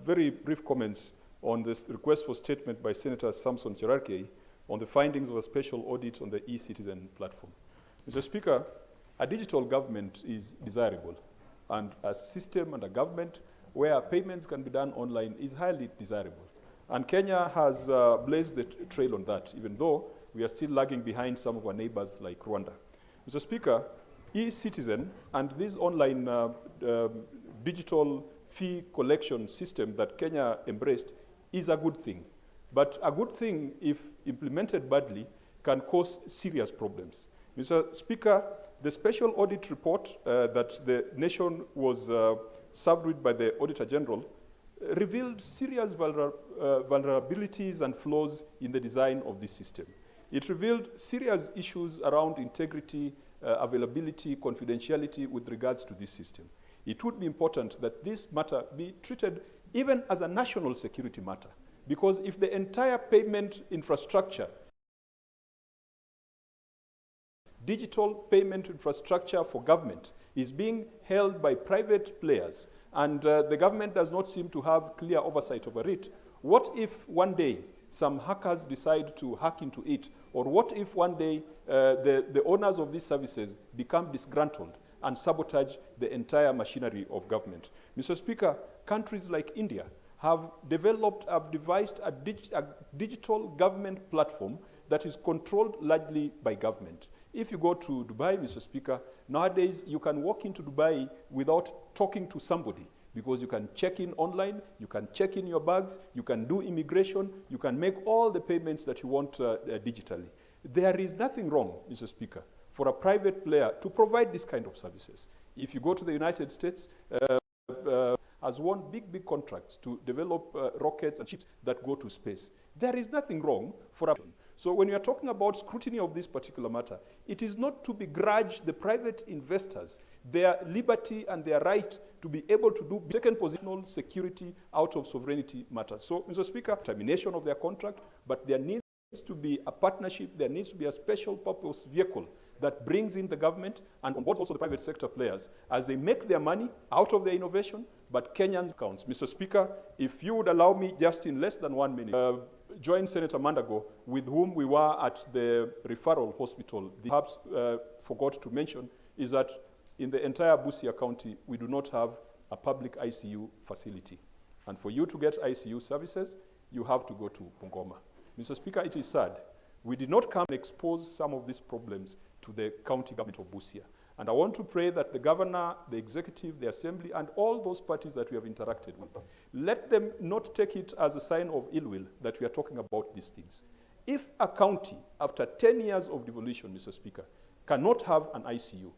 Very brief comments on this request for statement by Senator Samson Cherargei on the findings of a special audit on the e-citizen platform. Mr. Speaker, a digital government is desirable, and a system and a government where payments can be done online is highly desirable. And Kenya has blazed the trail on that, even though we are still lagging behind some of our neighbors like Rwanda. Mr. Speaker, e-citizen and this online digital fee collection system that Kenya embraced is a good thing. But a good thing, if implemented badly, can cause serious problems. Mr. Speaker, the special audit report that the nation was served with by the Auditor General revealed serious vulnerabilities and flaws in the design of this system. It revealed serious issues around integrity, availability, confidentiality with regards to this system. It would be important that this matter be treated even as a national security matter, because if the entire payment infrastructure, digital payment infrastructure for government, is being held by private players, and the government does not seem to have clear oversight over it, what if one day some hackers decide to hack into it? Or what if one day the owners of these services become disgruntled and sabotage the entire machinery of government? Mr. Speaker, countries like India have devised a digital government platform that is controlled largely by government. If you go to Dubai, Mr. Speaker, nowadays you can walk into Dubai without talking to somebody, because you can check in online, you can check in your bags, you can do immigration, you can make all the payments that you want digitally. There is nothing wrong, Mr. Speaker, for a private player to provide this kind of services. If you go to the United States, has won big contracts to develop rockets and ships that go to space. There is nothing wrong for a... So when you are talking about scrutiny of this particular matter, it is not to begrudge the private investors their liberty and their right to be able to do second positional security out of sovereignty matters. So, Mr. Speaker, termination of their contract, but there needs to be a partnership, there needs to be a special purpose vehicle that brings in the government and on board also the private sector players as they make their money out of their innovation, but Kenyans counts. Mr. Speaker, if you would allow me just in less than 1 minute, join Senator Mandago, with whom we were at the referral hospital. Perhaps forgot to mention is that in the entire Busia County, we do not have a public ICU facility. And for you to get ICU services, you have to go to Bungoma. Mr. Speaker, it is sad. We did not come and expose some of these problems to the county government of Busia. And I want to pray that the governor, the executive, the assembly, and all those parties that we have interacted with, let them not take it as a sign of ill will that we are talking about these things. If a county, after 10 years of devolution, Mr. Speaker, cannot have an ICU,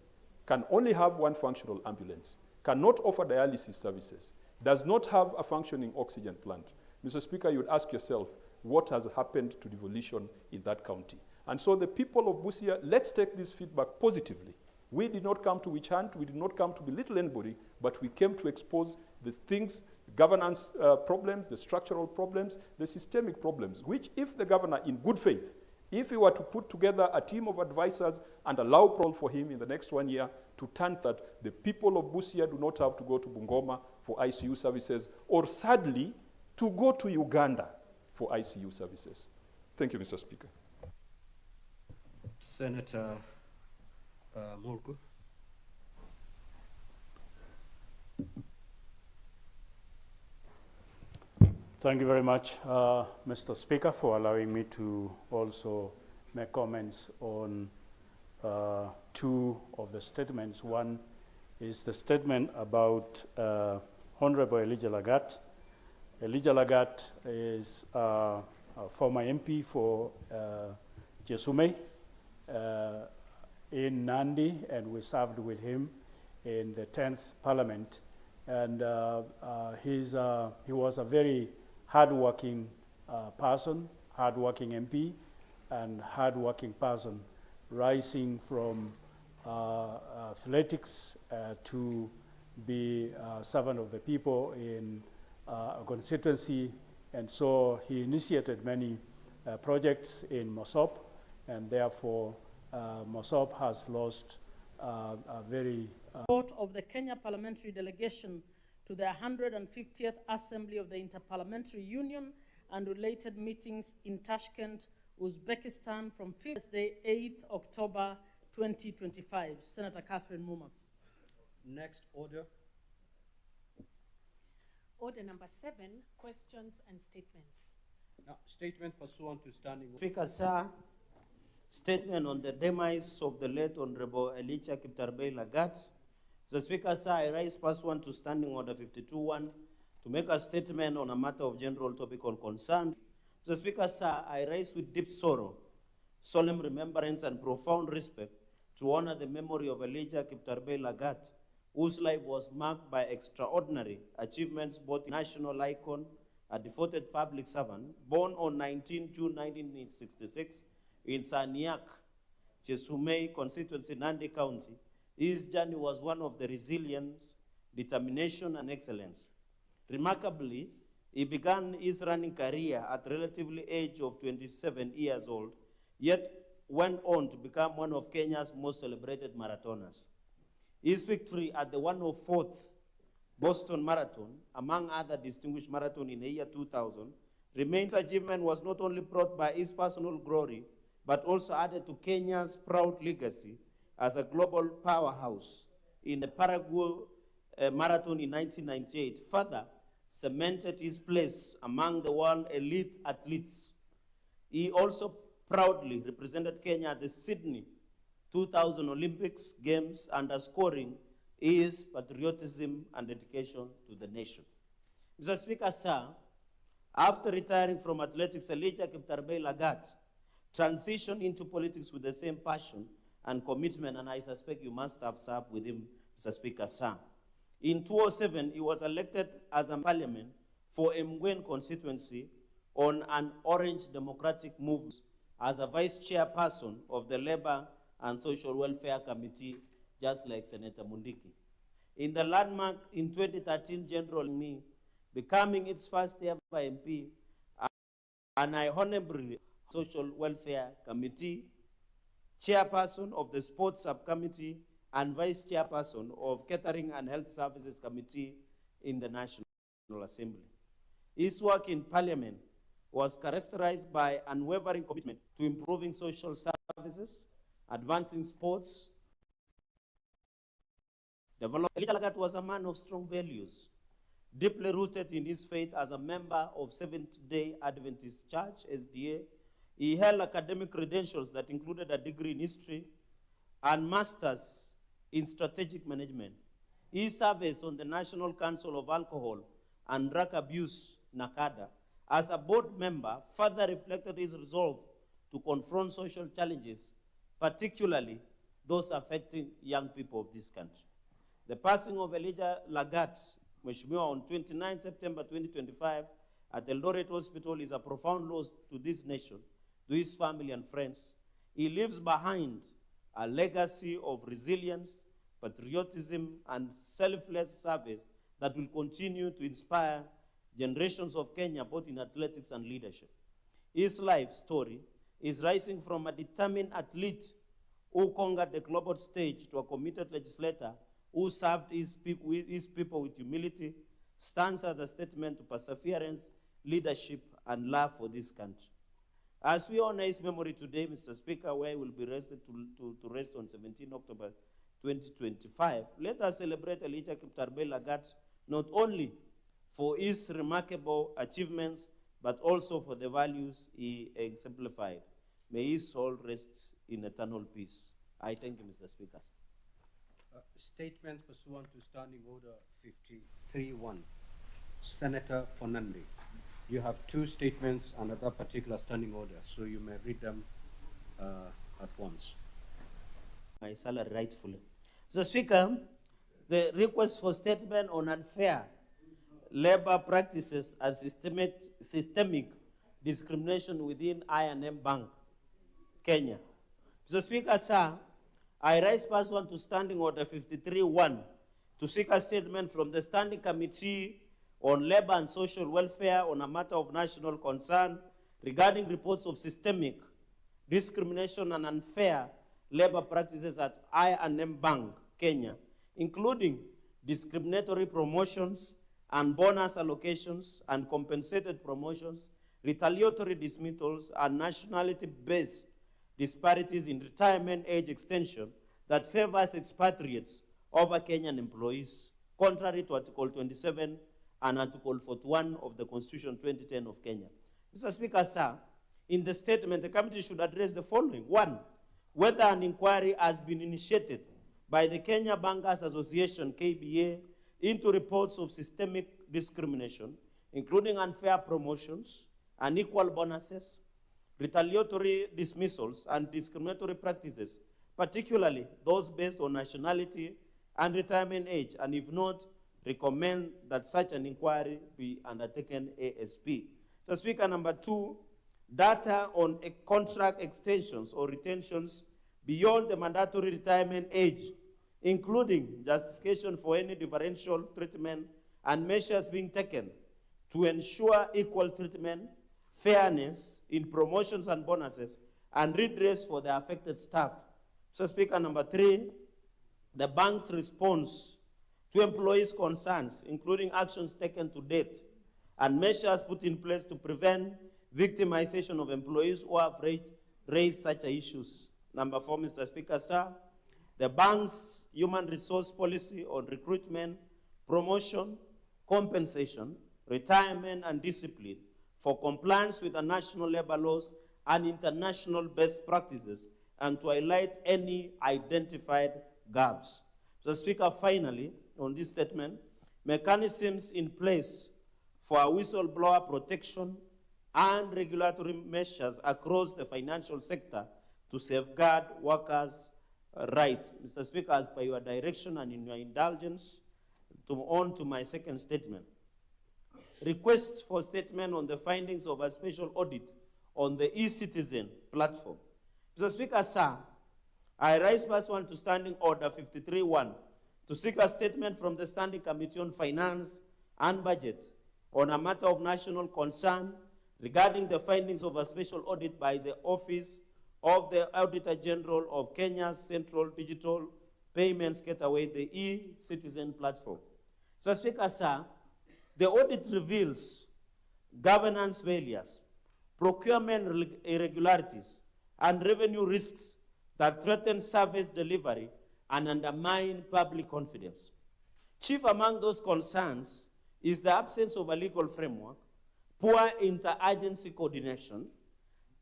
can only have one functional ambulance, cannot offer dialysis services, does not have a functioning oxygen plant, Mr. Speaker, you would ask yourself, what has happened to devolution in that county? And so the people of Busia, let's take this feedback positively. We did not come to witch hunt, we did not come to belittle anybody, but we came to expose the things, governance problems, the structural problems, the systemic problems, which if the governor in good faith, if he were to put together a team of advisors and allow parole for him in the next 1 year to turn that the people of Busia do not have to go to Bungoma for ICU services, or sadly, to go to Uganda for ICU services. Thank you, Mr. Speaker. Senator Murgu. Thank you very much, Mr. Speaker, for allowing me to also make comments on two of the statements. One is the statement about Honorable Elijah Lagat. Elijah Lagat is a former MP for Jesume in Nandi, and we served with him in the 10th Parliament. And he was a very hard-working person, hard-working MP, and hard-working person, rising from athletics to be a servant of the people in a constituency. And so he initiated many projects in Mosop, and therefore Mosop has lost very... Report of the Kenya Parliamentary Delegation to the 150th Assembly of the Interparliamentary Union and related meetings in Tashkent, Uzbekistan from Thursday, 8th October 2025. Senator Catherine Muma. Next order. Order number 7, questions and statements. Now, statement pursuant to standing. Speaker, sir, statement on the demise of the late Honorable Elijah Kiptarbei Lagat. The Speaker, sir, I rise pursuant to standing order 52-1 to make a statement on a matter of general topical concern. The Speaker, sir, I rise with deep sorrow, solemn remembrance and profound respect to honor the memory of Elijah Kiptarbei Lagat, whose life was marked by extraordinary achievements, both national icon, a devoted public servant, born on 19 June 1966 in Saniak, Chesumei constituency, Nandi County. His journey was one of the resilience, determination, and excellence. Remarkably, he began his running career at the relatively age of 27 years old, yet went on to become one of Kenya's most celebrated marathoners. His victory at the 104th Boston Marathon, among other distinguished marathons in the year 2000, remains achievement was not only brought by his personal glory, but also added to Kenya's proud legacy as a global powerhouse in the Paraguay Marathon in 1998. Further, cemented his place among the world elite athletes. He also proudly represented Kenya at the Sydney 2000 Olympics Games, underscoring his patriotism and dedication to the nation. Mr. Speaker, sir, after retiring from athletics, Elijah Kiptarbei Lagat transitioned into politics with the same passion and commitment, and I suspect you must have served with him, Mr. Speaker, sir. In 2007, he was elected as a parliament for Mgwen constituency on an Orange Democratic Movement as a vice chairperson of the Labor and Social Welfare Committee, just like Senator Mundiki. In the landmark in 2013 general me, becoming its first ever MP, and I honorably Social Welfare Committee, chairperson of the Sports Subcommittee, and vice chairperson of Catering and Health Services Committee in the National Assembly. His work in Parliament was characterized by unwavering commitment to improving social services, advancing sports, development. Elijah Lagat was a man of strong values, deeply rooted in his faith as a member of Seventh-day Adventist Church, SDA. He held academic credentials that included a degree in history and master's in strategic management. His service on the National Council of Alcohol and Drug Abuse, NACADA, as a board member further reflected his resolve to confront social challenges, particularly those affecting young people of this country. The passing of Elijah Lagat, Mheshimiwa, on 29 September 2025 at Eldoret Hospital is a profound loss to this nation, to his family and friends. He leaves behind a legacy of resilience, patriotism, and selfless service that will continue to inspire generations of Kenya, both in athletics and leadership. His life story is rising from a determined athlete who conquered the global stage to a committed legislator who served his people with humility, stands as a statement to perseverance, leadership, and love for this country. As we honor his memory today, Mr. Speaker, where he will be rested to rest on 17 October 2025, let us celebrate Elijah Kiptarbei Lagat not only for his remarkable achievements, but also for the values he exemplified. May his soul rest in eternal peace. I thank you, Mr. Speaker. Statement pursuant to Standing Order 53-1. Senator Fernandez. You have two statements under that particular standing order, so you may read them at once. My salary rightfully. Mr. Speaker, the request for statement on unfair labor practices and systemic discrimination within I&M Bank, Kenya. Mr. Speaker, sir, I rise pursuant to Standing Order 53-1 to seek a statement from the Standing Committee on Labor and Social Welfare on a matter of national concern regarding reports of systemic discrimination and unfair labor practices at I&M Bank, Kenya, including discriminatory promotions and bonus allocations and compensated promotions, retaliatory dismissals, and nationality-based disparities in retirement age extension that favors expatriates over Kenyan employees, contrary to Article 27 and Article 41 of the Constitution 2010 of Kenya. Mr. Speaker, sir, in the statement, the committee should address the following. One, whether an inquiry has been initiated by the Kenya Bankers Association, KBA, into reports of systemic discrimination, including unfair promotions, unequal bonuses, retaliatory dismissals, and discriminatory practices, particularly those based on nationality and retirement age, and if not, recommend that such an inquiry be undertaken ASP. So, Speaker, number two, data on contract extensions or retentions beyond the mandatory retirement age, including justification for any differential treatment and measures being taken to ensure equal treatment, fairness in promotions and bonuses, and redress for the affected staff. So, Speaker, number three, the bank's response to employees' concerns, including actions taken to date and measures put in place to prevent victimization of employees who have raised such issues. Number four, Mr. Speaker, sir, the bank's human resource policy on recruitment, promotion, compensation, retirement, and discipline for compliance with the national labor laws and international best practices, and to highlight any identified gaps. So, Speaker, finally, on this statement, mechanisms in place for whistleblower protection and regulatory measures across the financial sector to safeguard workers' rights. Mr. Speaker, as per your direction and in your indulgence, on to my second statement. Request for statement on the findings of a special audit on the e-citizen platform. Mr. Speaker, sir, I rise pursuant to Standing Order 53-1 to seek a statement from the Standing Committee on Finance and Budget on a matter of national concern regarding the findings of a special audit by the Office of the Auditor General of Kenya's Central Digital Payments Gateway, the e-citizen platform. So, Speaker, sir, the audit reveals governance failures, procurement irregularities, and revenue risks that threaten service delivery and undermine public confidence. Chief among those concerns is the absence of a legal framework, poor interagency coordination,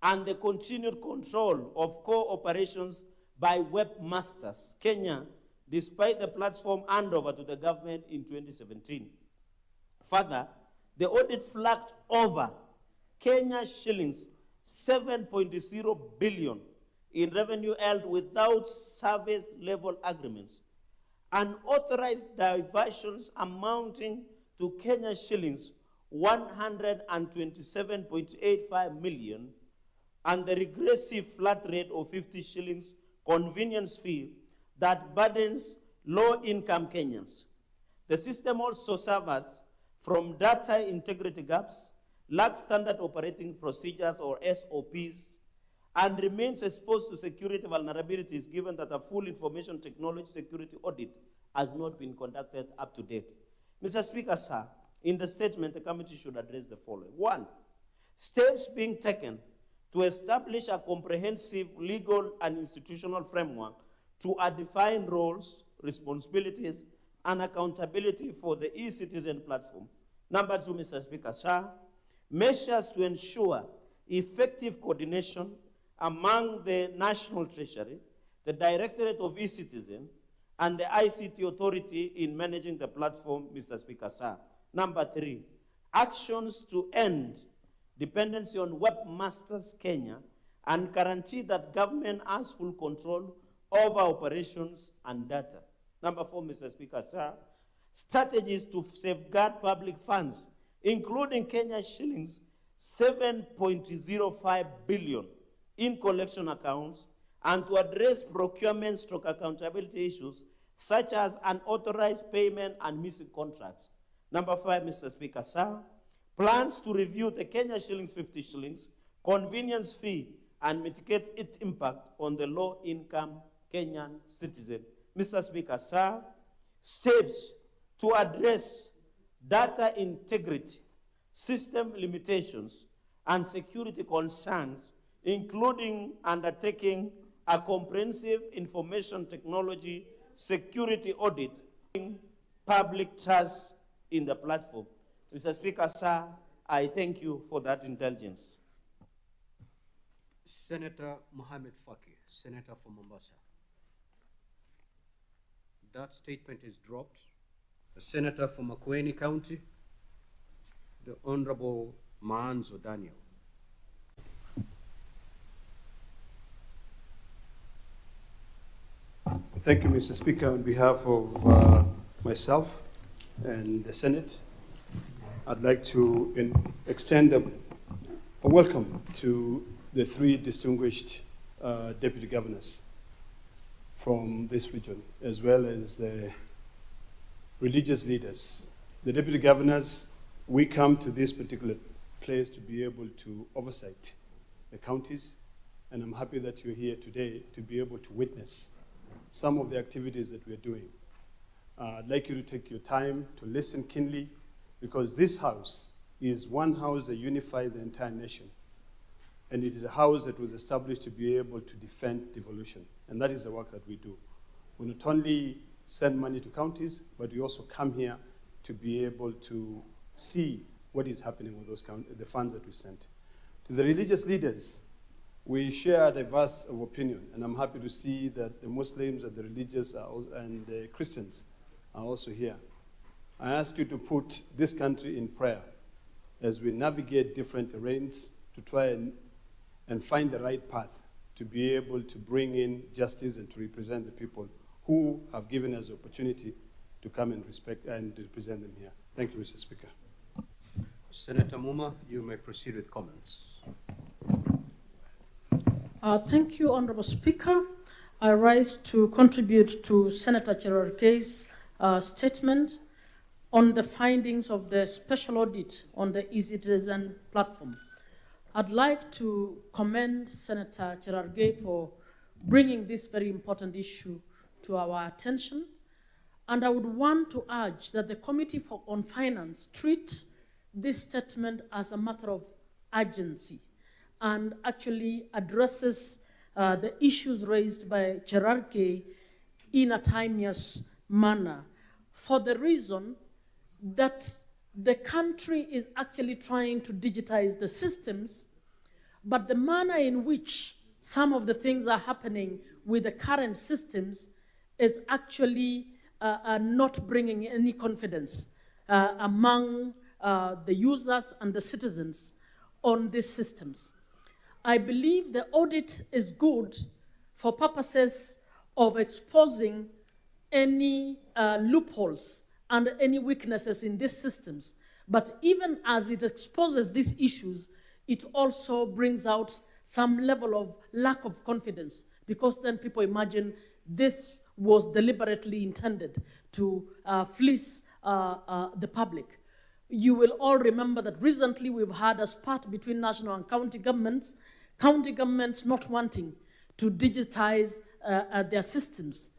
and the continued control of core operations by webmasters, Kenya, despite the platform handover to the government in 2017. Further, the audit flagged over Kenya shillings 7.0 billion in revenue held without service level agreements, unauthorized diversions amounting to Kenya shillings 127.85 million, and the regressive flat rate of 50 shillings convenience fee that burdens low-income Kenyans. The system also suffers from data integrity gaps, lacks standard operating procedures or SOPs, and remains exposed to security vulnerabilities given that a full information technology security audit has not been conducted up to date. Mr. Speaker, sir, in the statement, the committee should address the following. One, steps being taken to establish a comprehensive legal and institutional framework to define roles, responsibilities, and accountability for the e-citizen platform. Number two, Mr. Speaker, sir, measures to ensure effective coordination among the National Treasury, the Directorate of e-Citizen, and the ICT Authority in managing the platform, Mr. Speaker, sir. Number three, actions to end dependency on webmasters Kenya and guarantee that government has full control over operations and data. Number four, Mr. Speaker, sir, strategies to safeguard public funds, including Kenya shillings 7.05 billion in collection accounts, and to address procurement / accountability issues such as unauthorized payment and missing contracts. Number five, Mr. Speaker, sir, plans to review the Kenya shillings 50 shillings convenience fee and mitigate its impact on the low-income Kenyan citizen. Mr. Speaker, sir, steps to address data integrity, system limitations, and security concerns, including undertaking a comprehensive information technology security audit, public trust in the platform. Mr. Speaker, sir, I thank you for that intelligence. Senator Mohammed Faki, Senator from Mombasa. That statement is dropped. The Senator from Makueni County, the Honorable Maanzo Daniel. Thank you, Mr. Speaker. On behalf of myself and the Senate, I'd like to extend a welcome to the three distinguished deputy governors from this region, as well as the religious leaders. The deputy governors, we come to this particular place to be able to oversight the counties, and I'm happy that you're here today to be able to witness some of the activities that we're doing. I'd like you to take your time to listen keenly, because this house is one house that unifies the entire nation. And it is a house that was established to be able to defend devolution. And that is the work that we do. We not only send money to counties, but we also come here to be able to see what is happening with those the funds that we sent. To the religious leaders, we share a diverse of opinion, and I'm happy to see that the Muslims and the religious and the Christians are also here. I ask you to put this country in prayer as we navigate different terrains to try and find the right path to be able to bring in justice and to represent the people who have given us the opportunity to come and respect and represent them here. Thank you, Mr. Speaker. Senator Muma, you may proceed with comments. Thank you, Honorable Speaker. I rise to contribute to Senator Cherargei's statement on the findings of the special audit on the eCitizen platform. I'd like to commend Senator Cherargei for bringing this very important issue to our attention. And I would want to urge that the Committee on Finance treat this statement as a matter of urgency and actually addresses the issues raised by Cherargei in a timeous manner, for the reason that the country is actually trying to digitize the systems, but the manner in which some of the things are happening with the current systems is actually not bringing any confidence among the users and the citizens on these systems. I believe the audit is good for purposes of exposing any loopholes and any weaknesses in these systems. But even as it exposes these issues, it also brings out some level of lack of confidence, because then people imagine this was deliberately intended to fleece the public. You will all remember that recently we've had a spat between national and county governments not wanting to digitize their systems.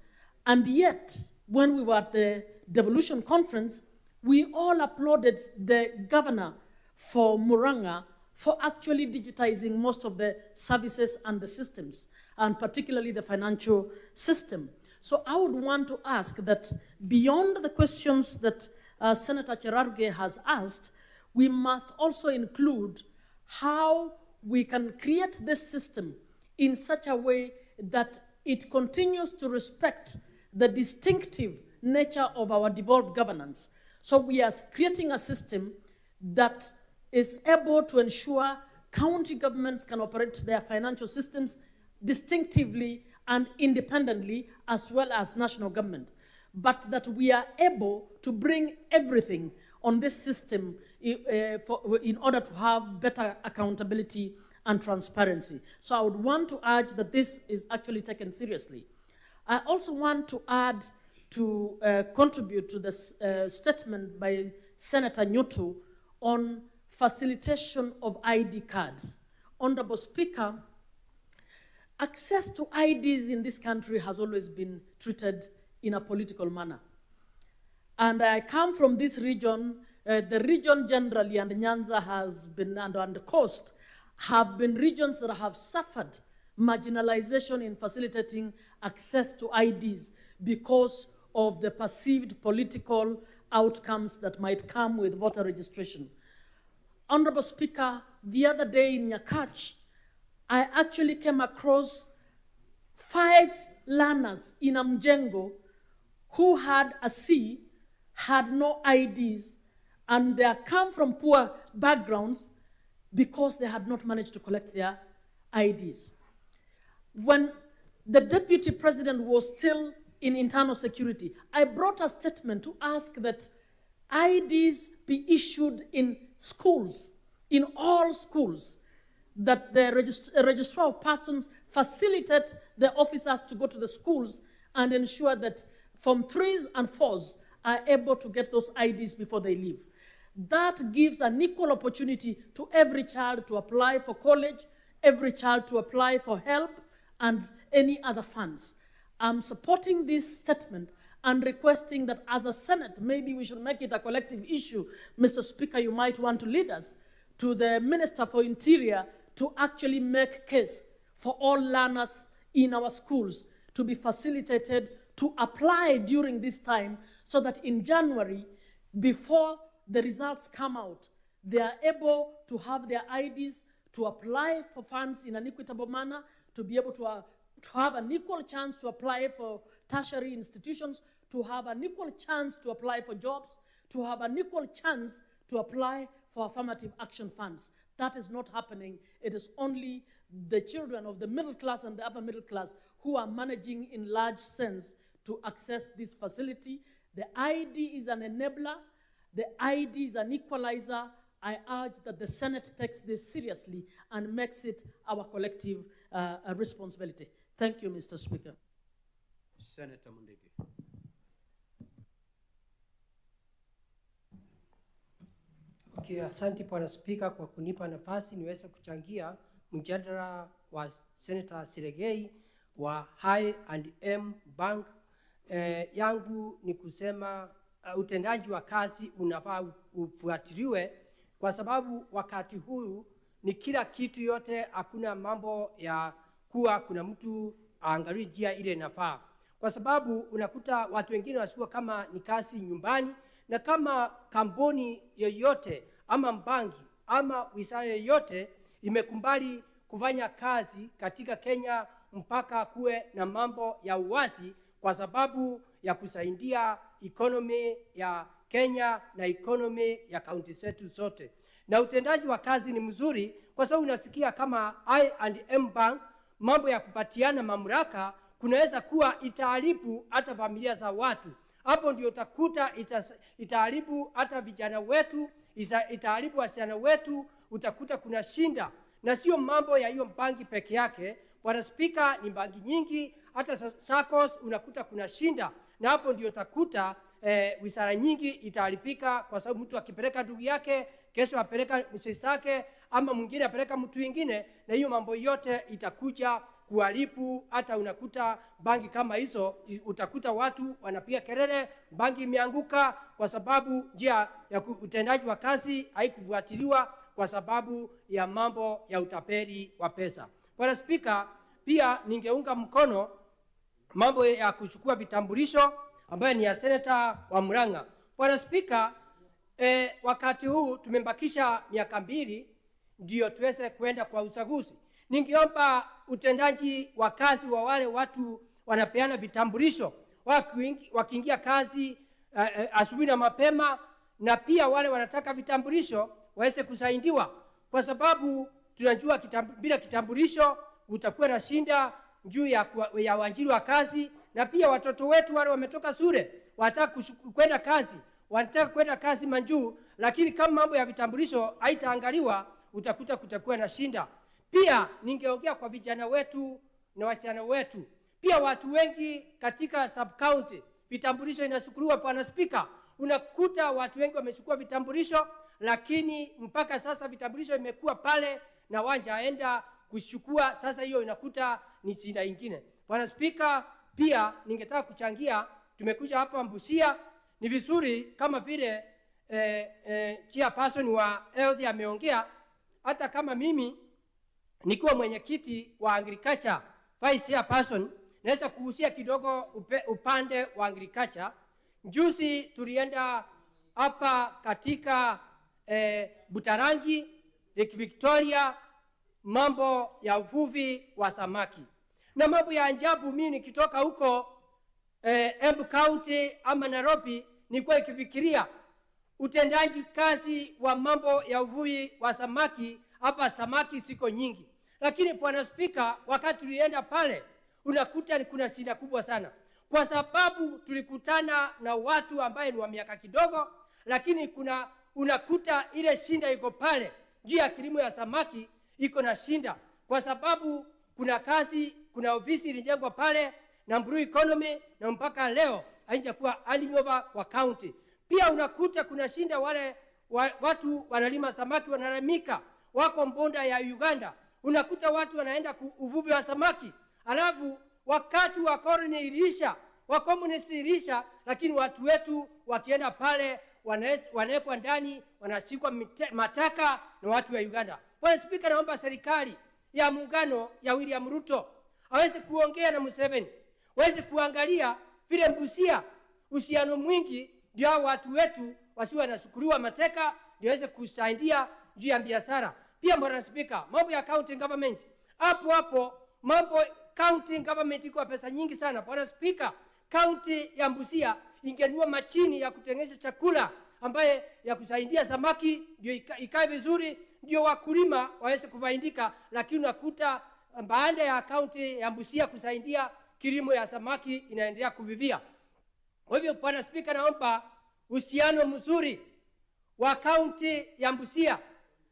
And yet, when we were at the Devolution conference, we all applauded the governor for Muranga for actually digitizing most of the services and the systems, and particularly the financial system. So I would want to ask that beyond the questions that Senator Cherargei has asked, we must also include how we can create this system in such a way that it continues to respect the distinctive nature of our devolved governance. So we are creating a system that is able to ensure county governments can operate their financial systems distinctively and independently, as well as national government, but that we are able to bring everything on this system in order to have better accountability and transparency. So I would want to urge that this is actually taken seriously. I also want to add to contribute to this statement by Senator Nyoto on facilitation of ID cards. Honorable Speaker, access to IDs in this country has always been treated in a political manner. And I come from this region. The region generally, and Nyanza has been, and the coast, have been regions that have suffered marginalization in facilitating access to IDs because of the perceived political outcomes that might come with voter registration. Honorable Speaker, the other day in Nyakach, I actually came across 5 learners in Amjengo who had a C, had no IDs, and they come from poor backgrounds because they had not managed to collect their IDs. When the deputy president was still in internal security, I brought a statement to ask that IDs be issued in schools, in all schools, that the registrar of persons facilitate the officers to go to the schools and ensure that Form 3s and 4s are able to get those IDs before they leave. That gives an equal opportunity to every child to apply for college, every child to apply for help, and any other funds. I'm supporting this statement and requesting that as a Senate, maybe we should make it a collective issue. Mr. Speaker, you might want to lead us to the Minister for Interior to actually make case for all learners in our schools to be facilitated to apply during this time so that in January, before the results come out, they are able to have their IDs, to apply for funds in an equitable manner, to be able to have an equal chance to apply for tertiary institutions, to have an equal chance to apply for jobs, to have an equal chance to apply for affirmative action funds. That is not happening. It is only the children of the middle class and the upper middle class who are managing in large sense to access this facility. The ID is an enabler. The ID is an equalizer. I urge that the Senate takes this seriously and makes it our collective responsibility. Thank you, Mr. Speaker. Senator Mundigi. Okay, asante Bwana Spika kwa kunipa nafasi niweze kuchangia mjadala wa Senator Siregei wa I&M Bank. Yangu ni kusema utendaji wa kazi unafaa ufuatiliwe kwa sababu wakati huu ni kila kitu yote, hakuna mambo ya kuwa kuna mtu aangalie njia ile inafaa. Kwa sababu unakuta watu wengine wasikuwa kama ni kazi nyumbani, na kama kampuni yoyote ama mbangi ama wizara yoyote imekumbali kufanya kazi katika Kenya mpaka kuwe na mambo ya uwazi kwa sababu ya kusaidia economy ya Kenya na economy ya kaunti zetu zote. Na utendaji wa kazi ni mzuri kwa sababu unasikia kama I&M Bank mambo ya kupatiana mamlaka kunaweza kuwa itaharibu hata familia za watu. Hapo ndio utakuta itaharibu hata vijana wetu, itaharibu wasichana wetu, utakuta kuna shinda. Na sio mambo ya hiyo banki peke yake. Bwana Spika, ni banki nyingi, hata SACCOS unakuta kuna shinda. Na hapo ndio utakuta wizara nyingi itaharibika kwa sababu mtu akipeleka ndugu yake, kesho apeleka sister yake, ama mwingine apeleka mtu mwingine, na hiyo mambo yote itakuja kuharibu. Hata unakuta banki kama hizo, utakuta watu wanapiga kelele, banki imeanguka kwa sababu njia ya utendaji wa kazi haikufuatiliwa kwa sababu ya mambo ya utapeli wa pesa. Bwana Spika, pia ningeunga mkono mambo ya kuchukua vitambulisho ambayo ni ya Senator wa Murang'a. Bwana Spika, wakati huu tumembakisha miaka 2 ndio tuweze kwenda kwa uchaguzi. Ningeomba utendaji wa kazi wa wale watu wanapeana vitambulisho wakiingia kazi asubuhi na mapema, na pia wale wanataka vitambulisho waweze kusaidiwa kwa sababu tunajua bila kitambulisho utakuwa na shinda juu ya waajiri wa kazi. Na pia watoto wetu wale wametoka shule wanataka kwenda kazi, wanataka kwenda kazi manjuu, lakini kama mambo ya vitambulisho haitaangaliwa utakuta kutakuwa na shinda. Pia ningeongea kwa vijana wetu na wasichana wetu. Pia watu wengi katika sub county vitambulisho inachukuliwa. Bwana Spika, unakuta watu wengi wamechukua vitambulisho, lakini mpaka sasa vitambulisho imekuwa pale na wanjaenda kuchukua, sasa hiyo inakuta ni shida ingine. Bwana Spika, pia ningetaka kuchangia, tumekuja hapa Busia, ni vizuri kama vile chairperson wa health ameongea, hata kama mimi nikiwa mwenyekiti wa agriculture vice chairperson, naweza kuhusia kidogo upande wa agriculture. Juzi tulienda hapa katika Butarangi, Lake Victoria, mambo ya uvuvi wa samaki. Na mambo ya ajabu, mimi nikitoka huko Embu County ama Nairobi, nilikuwa ikifikiria utendaji kazi wa mambo ya uvuvi wa samaki. Hapa samaki siko nyingi, lakini Bwana Spika, wakati tulienda pale unakuta kuna shida kubwa sana, kwa sababu tulikutana na watu ambaye ni wa miaka kidogo, lakini unakuta ile shinda iko pale juu ya kilimo ya samaki iko na shinda, kwa sababu kuna ofisi ilijengwa pale na Blue Economy, na mpaka leo haijakuwa handing over kwa county. Pia unakuta kuna shinda, wale watu wanalima samaki wanalamika, wako mbonda ya Uganda, unakuta watu wanaenda uvuvi wa samaki, alafu wakati wa koloni ilisha, wa communist ilisha, lakini watu wetu wakienda pale wanawekwa ndani, wanashikwa mataka na watu wa Uganda. Bwana Spika, naomba serikali ya muungano ya William Ruto aweze kuongea na Museveni, waweze kuangalia vile Busia uhusiano mwingi, ndio watu wetu wasiwe wanachukuliwa mateka, ndio waweze kusaidia juu ya biashara. Pia Bwana Spika, mambo ya county government, hapo mambo county government iko pesa nyingi sana. Bwana Spika, county ya Busia ingenunua machini ya kutengeneza chakula ambaye ya kusaidia samaki, ndio ikae vizuri, ndio wakulima waweze kufaidika, lakini unakuta baada ya county ya Busia kusaidia kilimo ya samaki inaendelea kuvivia. Kwa hivyo Bwana Spika, naomba uhusiano mzuri wa county ya Busia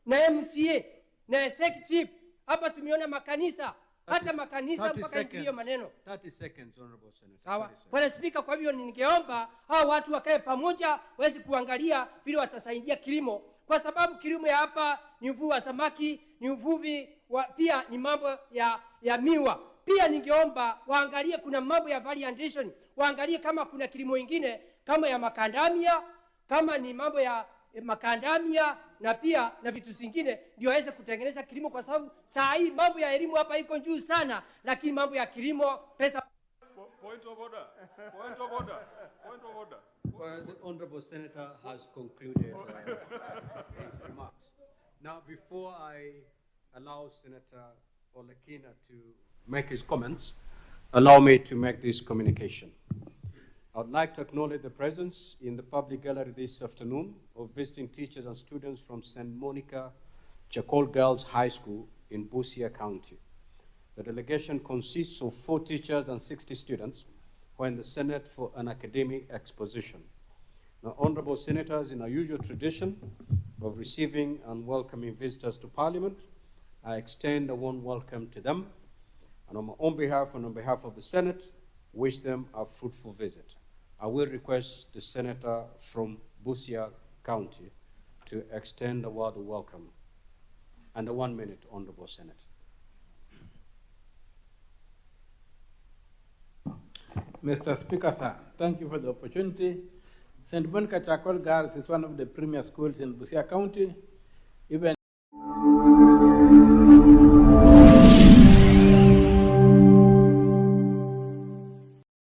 na MCA na executive. Hapa tumeona makanisa, hata makanisa mpaka hiyo maneno. 30 seconds, Honorable Senator. Sawa. Bwana Spika, kwa hivyo ningeomba hao watu wakae pamoja, waweze kuangalia vile watasaidia kilimo, kwa sababu kilimo ya hapa ni uvuvi wa samaki, ni uvuvi pia ni mambo ya miwa. Pia ningeomba waangalie kuna mambo ya value addition, waangalie kama kuna kilimo ingine kama ya makandamia, kama ni mambo ya makandamia na pia na vitu zingine, ndio waweze kutengeneza kilimo, kwa sababu saa hii mambo ya elimu hapa iko juu sana, lakini mambo ya kilimo pesa. Point of order. Point of order. Point of order. Well, the Honorable Senator has concluded his remarks. Now, before I allow Senator Olekina to make his comments, allow me to make this communication. I would like to acknowledge the presence in the public gallery this afternoon of visiting teachers and students from St. Monica Chakol Girls High School in Busia County. The delegation consists of 4 teachers and 60 students who are in the Senate for an academic exposition. Now, Honorable Senators, in our usual tradition of receiving and welcoming visitors to Parliament, I extend a warm welcome to them, and on my own behalf and on behalf of the Senate, wish them a fruitful visit. I will request the Senator from Busia County to extend a word of welcome. And 1 minute, Honorable Senate. Mr. Speaker, sir, thank you for the opportunity. St. Monica Chakol Girls is one of the premier schools in Busia County. Even